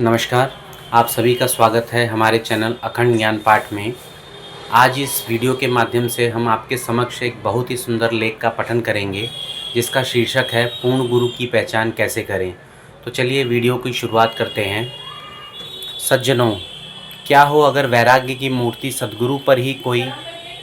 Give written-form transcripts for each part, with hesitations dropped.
नमस्कार। आप सभी का स्वागत है हमारे चैनल अखंड ज्ञान पाठ में। आज इस वीडियो के माध्यम से हम आपके समक्ष एक बहुत ही सुंदर लेख का पठन करेंगे, जिसका शीर्षक है पूर्ण गुरु की पहचान कैसे करें। तो चलिए वीडियो की शुरुआत करते हैं। सज्जनों, क्या हो अगर वैराग्य की मूर्ति सद्गुरु पर ही कोई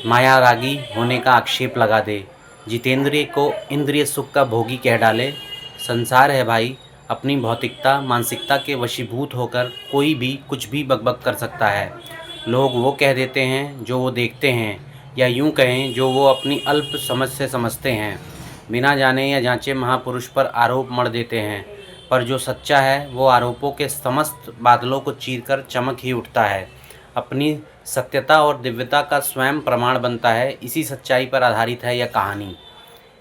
माया रागी होने का आक्षेप लगा दे, जितेंद्रिय को इंद्रिय सुख का भोगी कह डाले। संसार है भाई, अपनी भौतिकता मानसिकता के वशीभूत होकर कोई भी कुछ भी बकबक कर सकता है। लोग वो कह देते हैं जो वो देखते हैं, या यूं कहें जो वो अपनी अल्प समझ से समझते हैं। बिना जाने या जांचे महापुरुष पर आरोप मढ़ देते हैं, पर जो सच्चा है वो आरोपों के समस्त बादलों को चीरकर चमक ही उठता है। अपनी सत्यता और दिव्यता का स्वयं प्रमाण बनता है। इसी सच्चाई पर आधारित है यह कहानी।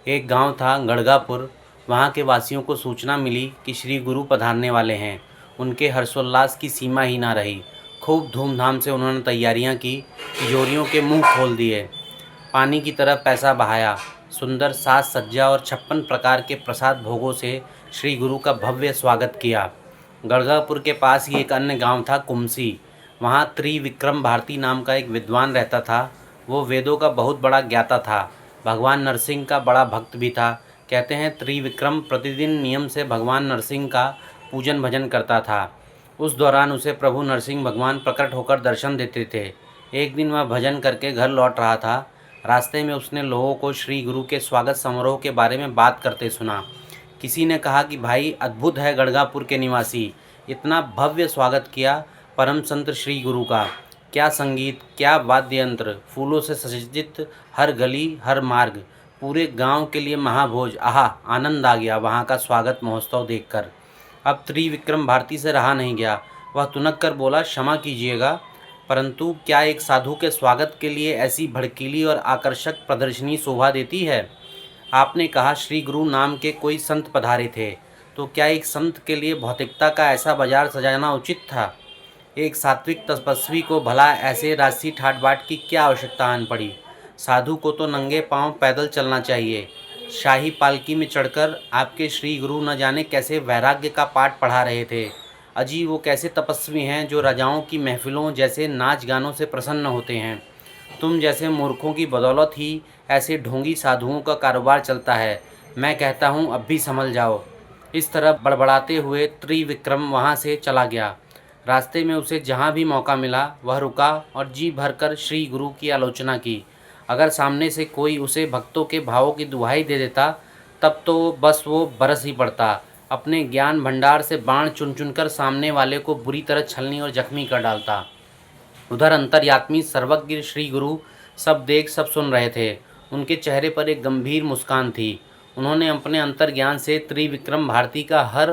एक गांव था गड़गापुर। वहां के वासियों को सूचना मिली कि श्री गुरु पधारने वाले हैं। उनके हर्षोल्लास की सीमा ही ना रही। खूब धूमधाम से उन्होंने तैयारियां की, तिजोरियों के मुंह खोल दिए, पानी की तरह पैसा बहाया। सुंदर साज सज्जा और 56 प्रकार के प्रसाद भोगों से श्री गुरु का भव्य स्वागत किया। गड़गापुर के पास ही एक अन्य गांव था, कुमसी। वहां त्रिविक्रम भारती नाम का एक विद्वान रहता था। वो वेदों का बहुत बड़ा ज्ञाता था, भगवान नरसिंह का बड़ा भक्त भी था। कहते हैं त्रिविक्रम प्रतिदिन नियम से भगवान नरसिंह का पूजन भजन करता था। उस दौरान उसे प्रभु नरसिंह भगवान प्रकट होकर दर्शन देते थे। एक दिन वह भजन करके घर लौट रहा था। रास्ते में उसने लोगों को श्री गुरु के स्वागत समारोह के बारे में बात करते सुना। किसी ने कहा कि भाई, अद्भुत है गड़गापुर के निवासी, इतना भव्य स्वागत किया परम संत श्री गुरु का। क्या संगीत, क्या वाद्य यंत्र, फूलों से सज्जित हर गली हर मार्ग, पूरे गांव के लिए महाभोज। आहा, आनंद आ गया वहां का स्वागत महोत्सव देखकर। अब त्रिविक्रम भारती से रहा नहीं गया। वह तुनक कर बोला, क्षमा कीजिएगा, परंतु क्या एक साधु के स्वागत के लिए ऐसी भड़कीली और आकर्षक प्रदर्शनी शोभा देती है? आपने कहा श्री गुरु नाम के कोई संत पधारे थे, तो क्या एक संत के लिए भौतिकता का ऐसा बाजार सजाना उचित था? एक सात्विक तपस्वी को भला ऐसे राजसी ठाट बाट की क्या आवश्यकता आन पड़ी? साधु को तो नंगे पांव पैदल चलना चाहिए। शाही पालकी में चढ़कर आपके श्री गुरु न जाने कैसे वैराग्य का पाठ पढ़ा रहे थे। अजी, वो कैसे तपस्वी हैं जो राजाओं की महफिलों जैसे नाच गानों से प्रसन्न होते हैं। तुम जैसे मूर्खों की बदौलत ही ऐसे ढोंगी साधुओं का कारोबार चलता है। मैं कहता हूँ अब भी संभल जाओ। इस तरह बड़बड़ाते हुए त्रिविक्रम वहाँ से चला गया। रास्ते में उसे जहाँ भी मौका मिला वह रुका और जी भरकर श्री गुरु की आलोचना की। अगर सामने से कोई उसे भक्तों के भावों की दुहाई दे देता, तब तो बस वो बरस ही पड़ता। अपने ज्ञान भंडार से बाण चुन चुनकर सामने वाले को बुरी तरह छलनी और जख्मी कर डालता। उधर अंतर्यात्मी सर्वज्ञ श्री गुरु सब देख सब सुन रहे थे। उनके चेहरे पर एक गंभीर मुस्कान थी। उन्होंने अपने अंतर्ज्ञान से त्रिविक्रम भारती का हर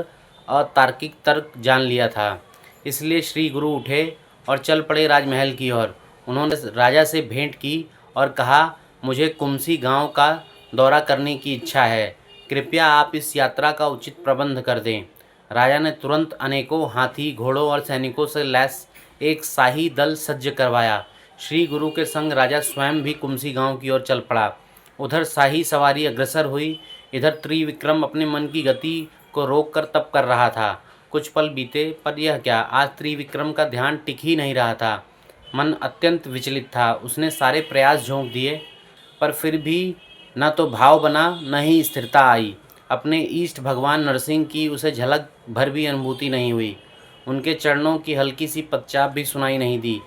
अतार्किक तर्क जान लिया था। इसलिए श्री गुरु उठे और चल पड़े राजमहल की ओर। उन्होंने राजा से भेंट की और कहा, मुझे कुमसी गांव का दौरा करने की इच्छा है। कृपया आप इस यात्रा का उचित प्रबंध कर दें। राजा ने तुरंत अनेकों हाथी घोड़ों और सैनिकों से लैस एक शाही दल सज्ज करवाया। श्री गुरु के संग राजा स्वयं भी कुमसी गांव की ओर चल पड़ा। उधर शाही सवारी अग्रसर हुई, इधर त्रिविक्रम अपने मन की गति को रोक कर तप कर रहा था। कुछ पल बीते, पर यह क्या, आज त्रिविक्रम का ध्यान टिक ही नहीं रहा था। मन अत्यंत विचलित था। उसने सारे प्रयास झोंक दिए, पर फिर भी न तो भाव बना न ही स्थिरता आई। अपने इष्ट भगवान नरसिंह की उसे झलक भर भी अनुभूति नहीं हुई। उनके चरणों की हल्की सी पदचाप भी सुनाई नहीं दी।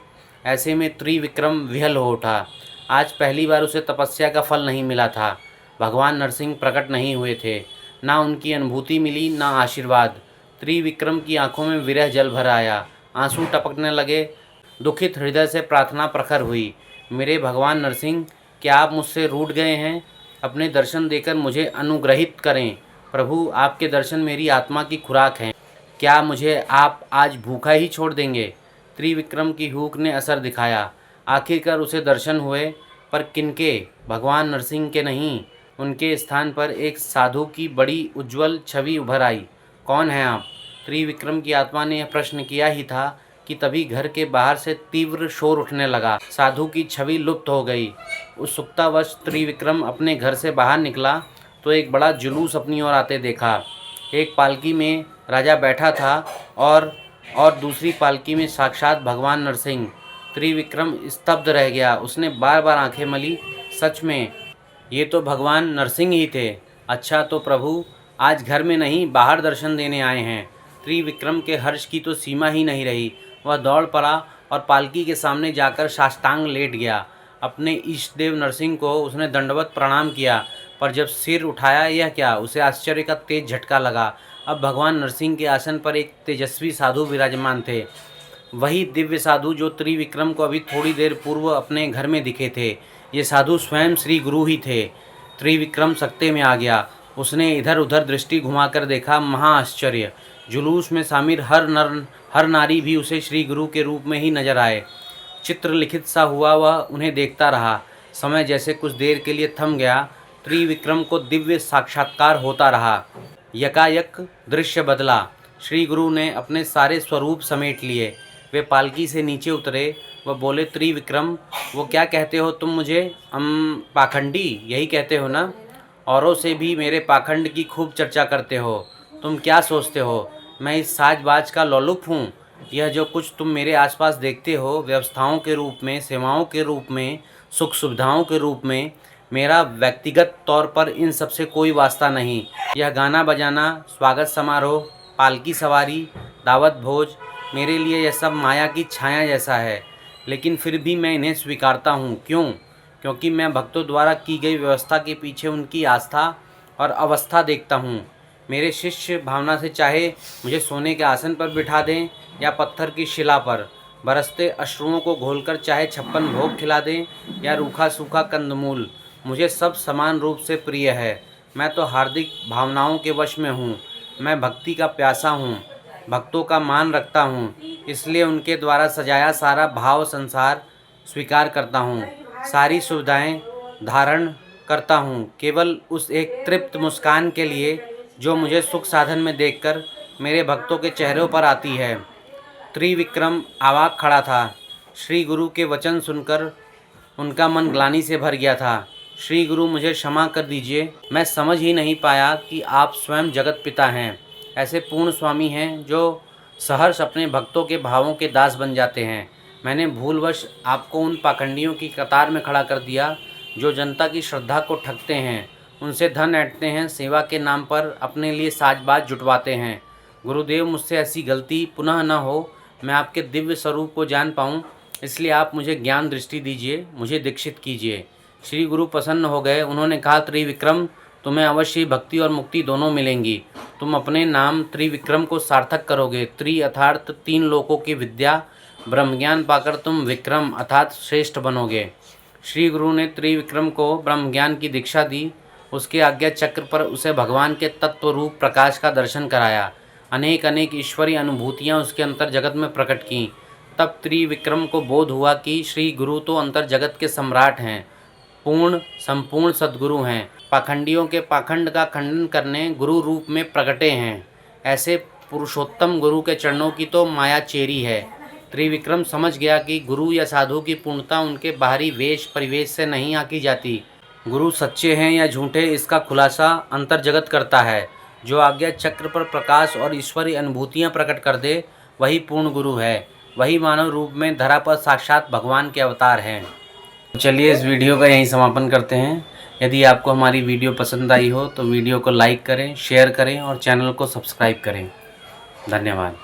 ऐसे में त्रिविक्रम विह्वल हो उठा। आज पहली बार उसे तपस्या का फल नहीं मिला था। भगवान नरसिंह प्रकट नहीं हुए थे। ना उनकी अनुभूति मिली, ना आशीर्वाद। त्रिविक्रम की आंखों में विरह जल भर आया, आंसू टपकने लगे। दुखित हृदय से प्रार्थना प्रखर हुई, मेरे भगवान नरसिंह, क्या आप मुझसे रूठ गए हैं? अपने दर्शन देकर मुझे अनुग्रहित करें। प्रभु, आपके दर्शन मेरी आत्मा की खुराक हैं। क्या मुझे आप आज भूखा ही छोड़ देंगे? त्रिविक्रम की हूक ने असर दिखाया। आखिरकार उसे दर्शन हुए, पर किनके? भगवान नरसिंह के नहीं। उनके स्थान पर एक साधु की बड़ी उज्जवल छवि उभर आई। कौन हैं आप? त्रिविक्रम की आत्मा ने यह प्रश्न किया ही था कि तभी घर के बाहर से तीव्र शोर उठने लगा। साधु की छवि लुप्त हो गई। उत्सुकतावश त्रिविक्रम अपने घर से बाहर निकला तो एक बड़ा जुलूस अपनी ओर आते देखा। एक पालकी में राजा बैठा था और और दूसरी पालकी में साक्षात भगवान नरसिंह। त्रिविक्रम स्तब्ध रह गया। उसने बार बार आंखें मली। सच में ये तो भगवान नरसिंह ही थे। अच्छा, तो प्रभु आज घर में नहीं बाहर दर्शन देने आए हैं। त्रिविक्रम के हर्ष की तो सीमा ही नहीं रही। वह दौड़ पड़ा और पालकी के सामने जाकर साष्टांग लेट गया। अपने इष्ट देव नरसिंह को उसने दंडवत प्रणाम किया, पर जब सिर उठाया, यह क्या, उसे आश्चर्य का तेज झटका लगा। अब भगवान नरसिंह के आसन पर एक तेजस्वी साधु विराजमान थे। वही दिव्य साधु जो त्रिविक्रम को अभी थोड़ी देर पूर्व अपने घर में दिखे थे। ये साधु स्वयं श्री गुरु ही थे। त्रिविक्रम सकते में आ गया। उसने इधर उधर दृष्टि घुमाकर देखा। महा आश्चर्य! जुलूस में शामिल हर नारी भी उसे श्री गुरु के रूप में ही नजर आए। चित्रलिखित सा हुआ वह उन्हें देखता रहा। समय जैसे कुछ देर के लिए थम गया। त्रिविक्रम को दिव्य साक्षात्कार होता रहा। यकायक दृश्य बदला। श्री गुरु ने अपने सारे स्वरूप समेट लिए। वे पालकी से नीचे उतरे। वह बोले, त्रिविक्रम, वो क्या कहते हो तुम मुझे? पाखंडी, यही कहते हो ना? औरों से भी मेरे पाखंड की खूब चर्चा करते हो। तुम क्या सोचते हो मैं इस साजबाज का लोलुप हूँ? यह जो कुछ तुम मेरे आसपास देखते हो, व्यवस्थाओं के रूप में, सेवाओं के रूप में, सुख सुविधाओं के रूप में, मेरा व्यक्तिगत तौर पर इन सब से कोई वास्ता नहीं। यह गाना बजाना, स्वागत समारोह, पालकी सवारी, दावत भोज, मेरे लिए यह सब माया की छाया जैसा है। लेकिन फिर भी मैं इन्हें स्वीकारता हूँ। क्यों? क्योंकि मैं भक्तों द्वारा की गई व्यवस्था के पीछे उनकी आस्था और अवस्था देखता हूँ। मेरे शिष्य भावना से चाहे मुझे सोने के आसन पर बिठा दें या पत्थर की शिला पर, बरसते अश्रुओं को घोलकर चाहे 56 भोग खिला दें या रूखा सूखा कंदमूल, मुझे सब समान रूप से प्रिय है। मैं तो हार्दिक भावनाओं के वश में हूँ। मैं भक्ति का प्यासा हूँ, भक्तों का मान रखता हूँ, इसलिए उनके द्वारा सजाया सारा भाव संसार स्वीकार करता हूँ। सारी सुविधाएं धारण करता हूँ केवल उस एक तृप्त मुस्कान के लिए जो मुझे सुख साधन में देखकर मेरे भक्तों के चेहरों पर आती है। त्रिविक्रम अवाक खड़ा था। श्री गुरु के वचन सुनकर उनका मन ग्लानि से भर गया था। श्री गुरु, मुझे क्षमा कर दीजिए। मैं समझ ही नहीं पाया कि आप स्वयं जगत पिता हैं। ऐसे पूर्ण स्वामी हैं जो सहर्ष अपने भक्तों के भावों के दास बन जाते हैं। मैंने भूलवश आपको उन पाखंडियों की कतार में खड़ा कर दिया जो जनता की श्रद्धा को ठगते हैं, उनसे धन ऐंठते हैं, सेवा के नाम पर अपने लिए साजबाज जुटवाते हैं। गुरुदेव, मुझसे ऐसी गलती पुनः न हो। मैं आपके दिव्य स्वरूप को जान पाऊँ, इसलिए आप मुझे ज्ञान दृष्टि दीजिए, मुझे दीक्षित कीजिए। श्री गुरु प्रसन्न हो गए। उन्होंने कहा, त्रिविक्रम, तुम्हें अवश्य भक्ति और मुक्ति दोनों मिलेंगी। तुम अपने नाम त्रिविक्रम को सार्थक करोगे। त्रि अर्थात 3 लोकों की विद्या, ब्रह्मज्ञान पाकर तुम विक्रम अर्थात श्रेष्ठ बनोगे। श्री गुरु ने त्रिविक्रम को ब्रह्मज्ञान की दीक्षा दी। उसके आज्ञा चक्र पर उसे भगवान के तत्व रूप प्रकाश का दर्शन कराया। अनेक अनेक ईश्वरीय अनुभूतियाँ उसके अंतर जगत में प्रकट कीं। तब त्रिविक्रम को बोध हुआ कि श्री गुरु तो अंतर जगत के सम्राट हैं, पूर्ण संपूर्ण सद्गुरु हैं, पाखंडियों के पाखंड का खंडन करने गुरु रूप में प्रकटे हैं। ऐसे पुरुषोत्तम गुरु के चरणों की तो माया चेरी है। त्रिविक्रम समझ गया कि गुरु या साधु की पूर्णता उनके बाहरी वेश परिवेश से नहीं आकी जाती। गुरु सच्चे हैं या झूठे, इसका खुलासा अंतर जगत करता है। जो आज्ञा चक्र पर प्रकाश और ईश्वरीय अनुभूतियाँ प्रकट कर दे, वही पूर्ण गुरु है। वही मानव रूप में धरा पर साक्षात भगवान के अवतार हैं। चलिए इस वीडियो का यहीं समापन करते हैं। यदि आपको हमारी वीडियो पसंद आई हो तो वीडियो को लाइक करें, शेयर करें और चैनल को सब्सक्राइब करें। धन्यवाद।